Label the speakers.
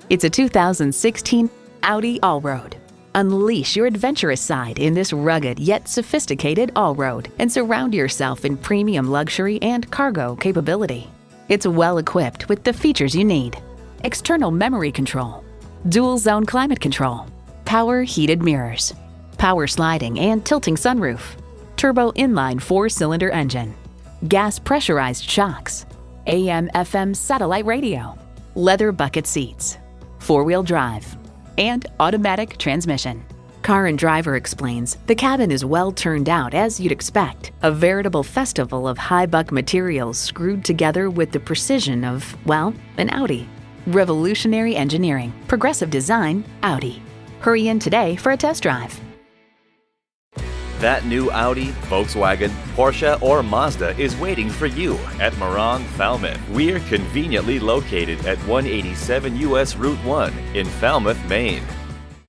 Speaker 1: It's a 2016 Audi Allroad. Unleash your adventurous side in this rugged yet sophisticated Allroad and surround yourself in premium luxury and cargo capability. It's well equipped with the features you need: external memory control, dual zone climate control, power heated mirrors, power sliding and tilting sunroof, turbo inline 4-cylinder engine, gas pressurized shocks, AM/FM satellite radio, leather bucket seats, 4-wheel drive, and automatic transmission. Car and Driver explains the cabin is well turned out as you'd expect, a veritable festival of high-buck materials screwed together with the precision of, well, an Audi. Revolutionary engineering, progressive design, Audi. Hurry in today for a test drive.
Speaker 2: That new Audi, Volkswagen, Porsche, or Mazda is waiting for you at Morong, Falmouth. We're conveniently located at 187 US Route 1 in Falmouth, Maine.